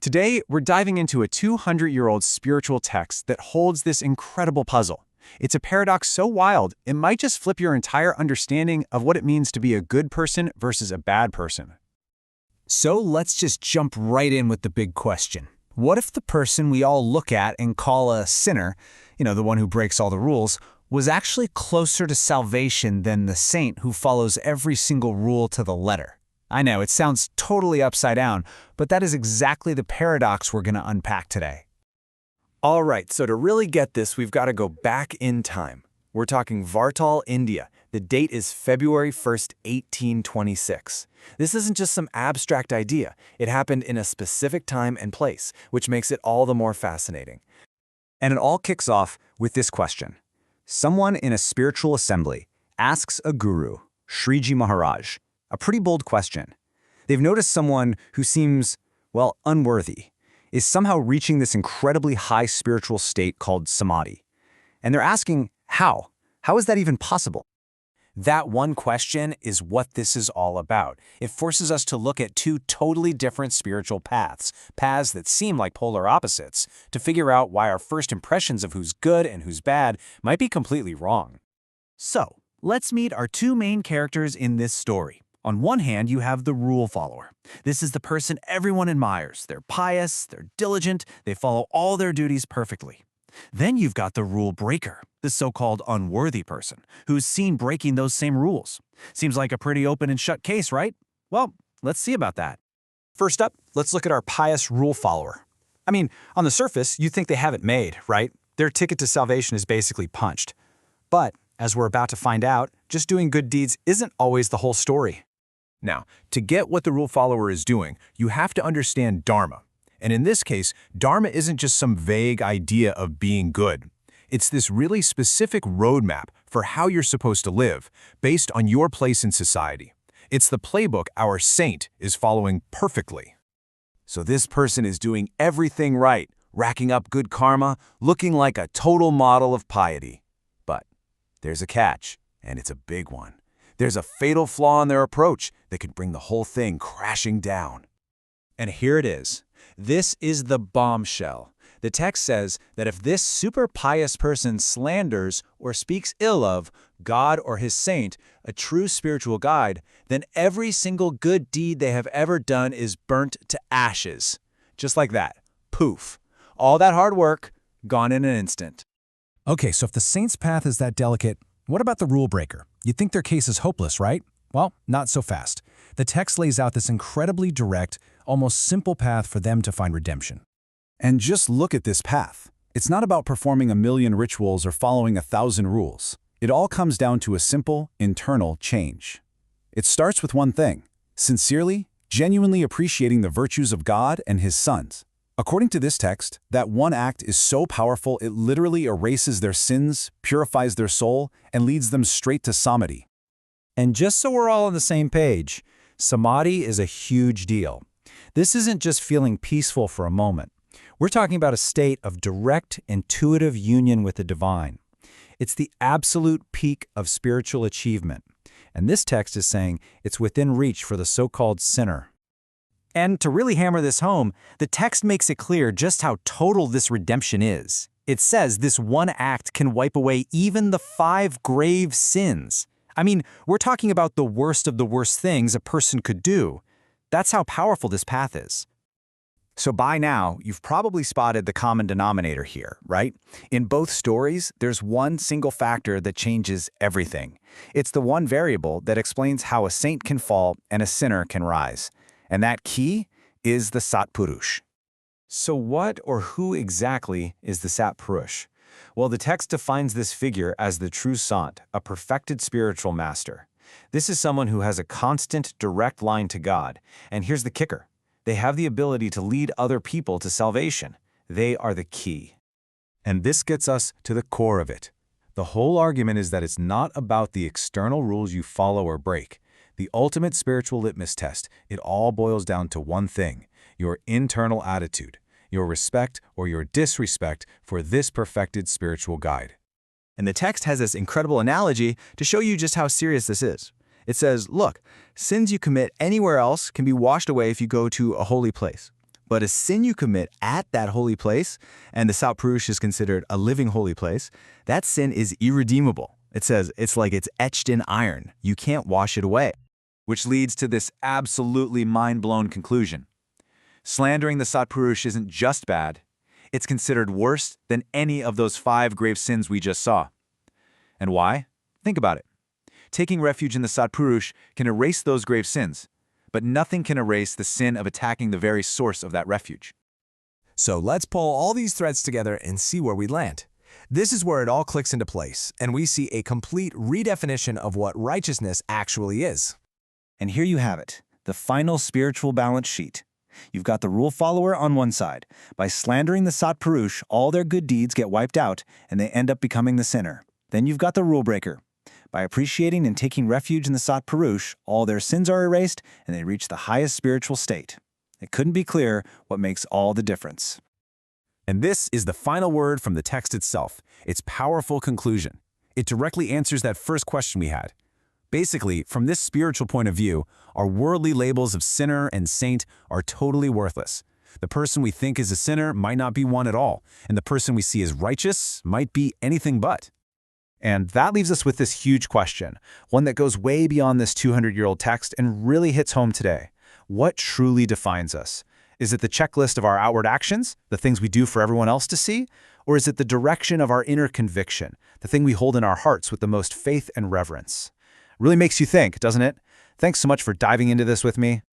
Today, we're diving into a 200-year-old spiritual text that holds this incredible puzzle. It's a paradox so wild, it might just flip your entire understanding of what it means to be a good person versus a bad person. So let's just jump right in with the big question. What if the person we all look at and call a sinner, the one who breaks all the rules, was actually closer to salvation than the saint who follows every single rule to the letter? I know, it sounds totally upside down, but that is exactly the paradox we're going to unpack today. All right, so to really get this, we've got to go back in time. We're talking Vartal, India. The date is February 1st, 1826. This isn't just some abstract idea. It happened in a specific time and place, which makes it all the more fascinating. And it all kicks off with this question. Someone in a spiritual assembly asks a guru, Shriji Mahārāj, a pretty bold question. They've noticed someone who seems, unworthy, is somehow reaching this incredibly high spiritual state called samādhi. And they're asking, how? How is that even possible? That one question is what this is all about. It forces us to look at two totally different spiritual paths that seem like polar opposites, to figure out why our first impressions of who's good and who's bad might be completely wrong. So, let's meet our two main characters in this story. On one hand, you have the rule follower. This is the person everyone admires. They're pious, they're diligent, they follow all their duties perfectly. Then you've got the rule breaker, the so-called unworthy person, who's seen breaking those same rules. Seems like a pretty open and shut case, right? Well, let's see about that. First up, let's look at our pious rule follower. On the surface, you'd think they have it made, right? Their ticket to salvation is basically punched. But, as we're about to find out, just doing good deeds isn't always the whole story. Now, to get what the rule follower is doing, you have to understand dharma. And in this case, dharma isn't just some vague idea of being good. It's this really specific roadmap for how you're supposed to live, based on your place in society. It's the playbook our saint is following perfectly. So this person is doing everything right, racking up good karma, looking like a total model of piety. But there's a catch, and it's a big one. There's a fatal flaw in their approach that could bring the whole thing crashing down. And here it is. This is the bombshell. The text says that if this super pious person slanders or speaks ill of God or his saint, a true spiritual guide, then every single good deed they have ever done is burnt to ashes. Just like that. Poof. All that hard work, gone in an instant. Okay, so if the saint's path is that delicate, what about the rule breaker? You'd think their case is hopeless, right? Well, not so fast. The text lays out this incredibly direct, almost simple path for them to find redemption. And just look at this path. It's not about performing 1,000,000 rituals or following 1,000 rules. It all comes down to a simple, internal change. It starts with one thing: sincerely, genuinely appreciating the virtues of God and His sons. According to this text, that one act is so powerful it literally erases their sins, purifies their soul, and leads them straight to samādhi. And just so we're all on the same page, samādhi is a huge deal. This isn't just feeling peaceful for a moment. We're talking about a state of direct, intuitive union with the divine. It's the absolute peak of spiritual achievement. And this text is saying it's within reach for the so-called sinner. And to really hammer this home, the text makes it clear just how total this redemption is. It says this one act can wipe away even the 5 grave sins. We're talking about the worst of the worst things a person could do. That's how powerful this path is. So by now, you've probably spotted the common denominator here, right? In both stories, there's one single factor that changes everything. It's the one variable that explains how a saint can fall and a sinner can rise. And that key is the Satpurush. So what or who exactly is the Satpurush? Well, the text defines this figure as the true sant, a perfected spiritual master. This is someone who has a constant, direct line to God. And here's the kicker. They have the ability to lead other people to salvation. They are the key. And this gets us to the core of it. The whole argument is that it's not about the external rules you follow or break. The ultimate spiritual litmus test, it all boils down to one thing: your internal attitude, your respect or your disrespect for this perfected spiritual guide. And the text has this incredible analogy to show you just how serious this is. It says, look, sins you commit anywhere else can be washed away if you go to a holy place. But a sin you commit at that holy place, and the Satpurush is considered a living holy place, that sin is irredeemable. It says it's like it's etched in iron. You can't wash it away. Which leads to this absolutely mind-blown conclusion. Slandering the Satpurush isn't just bad, it's considered worse than any of those 5 grave sins we just saw. And why? Think about it. Taking refuge in the Satpurush can erase those grave sins, but nothing can erase the sin of attacking the very source of that refuge. So let's pull all these threads together and see where we land. This is where it all clicks into place, and we see a complete redefinition of what righteousness actually is. And here you have it, the final spiritual balance sheet. You've got the rule follower on one side. By slandering the Satpurush, all their good deeds get wiped out, and they end up becoming the sinner. Then you've got the rule breaker. By appreciating and taking refuge in the Satpurush, all their sins are erased, and they reach the highest spiritual state. It couldn't be clearer what makes all the difference. And this is the final word from the text itself, its powerful conclusion. It directly answers that first question we had. Basically, from this spiritual point of view, our worldly labels of sinner and saint are totally worthless. The person we think is a sinner might not be one at all, and the person we see as righteous might be anything but. And that leaves us with this huge question, one that goes way beyond this 200-year-old text and really hits home today. What truly defines us? Is it the checklist of our outward actions, the things we do for everyone else to see? Or is it the direction of our inner conviction, the thing we hold in our hearts with the most faith and reverence? Really makes you think, doesn't it? Thanks so much for diving into this with me.